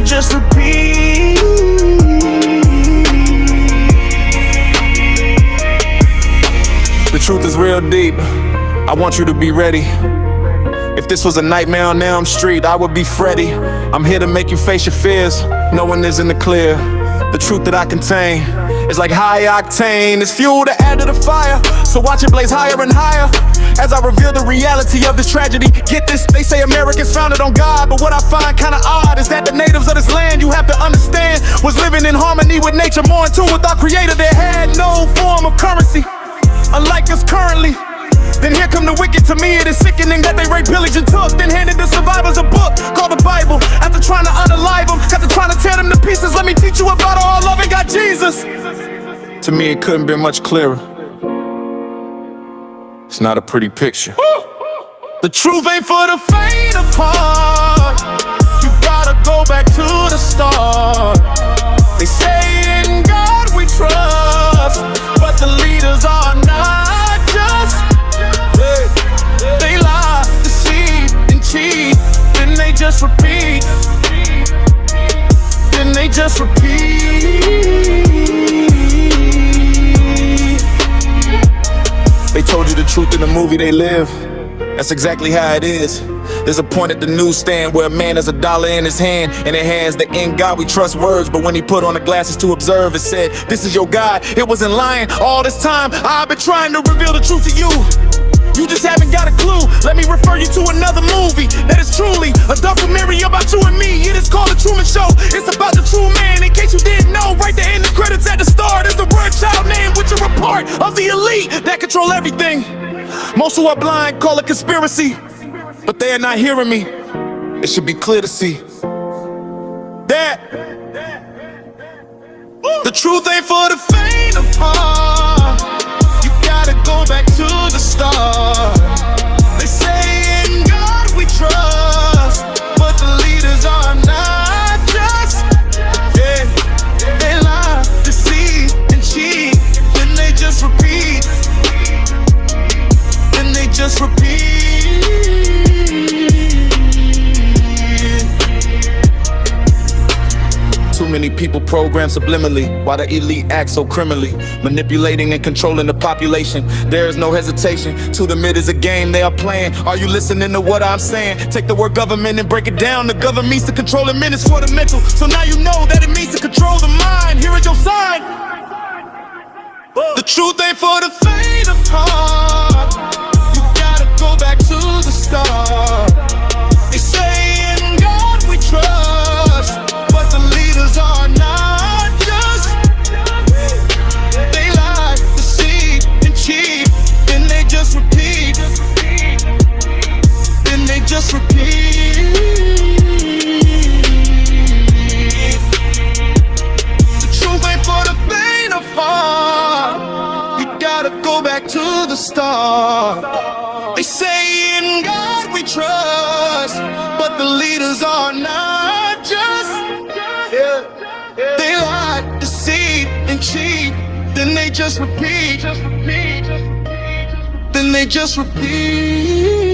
to just repeat. The truth is real deep. I want you to be ready. If this was a nightmare on Elm Street, I would be Freddy. I'm here to make you face your fears. No one is in the clear. The truth that I contain is like high octane. It's fuel to add to the fire, so watch it blaze higher and higher as I reveal the reality of this tragedy. Get this, they say Americans founded on God, but what I find kinda odd is that the natives of this land, you have to understand, was living in harmony with nature, more in tune with our creator. They had no form of currency, unlike us currently. Then here come the wicked. To me it is sickening that they raped, pillaged, and took, then handed the survivors a book called the Bible. After trying to unalive them, after trying to tear them to pieces, let me teach you about all loving God Jesus. To me it couldn't be much clearer. It's not a pretty picture. The truth ain't for the faint of heart. You gotta go back to the start. They say in God we trust, but the leaders are not just. They lie, deceive, and cheat. Then they just repeat. Then they just repeat. They told you the truth in the movie they live. That's exactly how it is. There's a point at the newsstand where a man has $1 in his hand, and it has the "in God we trust" words, but when he put on the glasses to observe, it said, "This is your God." It wasn't lying. All this time I've been trying to reveal the truth to you. You just haven't got a clue. Let me refer you to another movie that is truly a documentary about you and me. It is called The Truman Show. It's about the true man. In case you didn't know, right there in the credits at the start is the word child name, which are a part of the elite that control everything. Most who are blind call it conspiracy, but they are not hearing me. It should be clear to see that the truth ain't for the faint of heart. You gotta go back to the start. They say in God we trust, but the leaders are not just. Yeah, they lie, deceive, and cheat. Then they just repeat. Then they just repeat. Too many people programmed subliminally, while the elite act so criminally, manipulating and controlling the population. There is no hesitation. To them it is a game they are playing. Are you listening to what I'm saying? Take the word government and break it down. The government means to control the men, it's for the mental. So now you know that it means to control the mind. Here is your sign. The truth ain't for the faint of heart. You gotta go back to the start. They say in God we trust, but the leaders are not just. They lie, deceive, and cheat. Then they just repeat. Then they just repeat. The truth ain't for the faint of heart. You gotta go back to the start. They say in God we trust, but the leaders are not just. They lie, deceive, and cheat. Then they just repeat. Then they just repeat.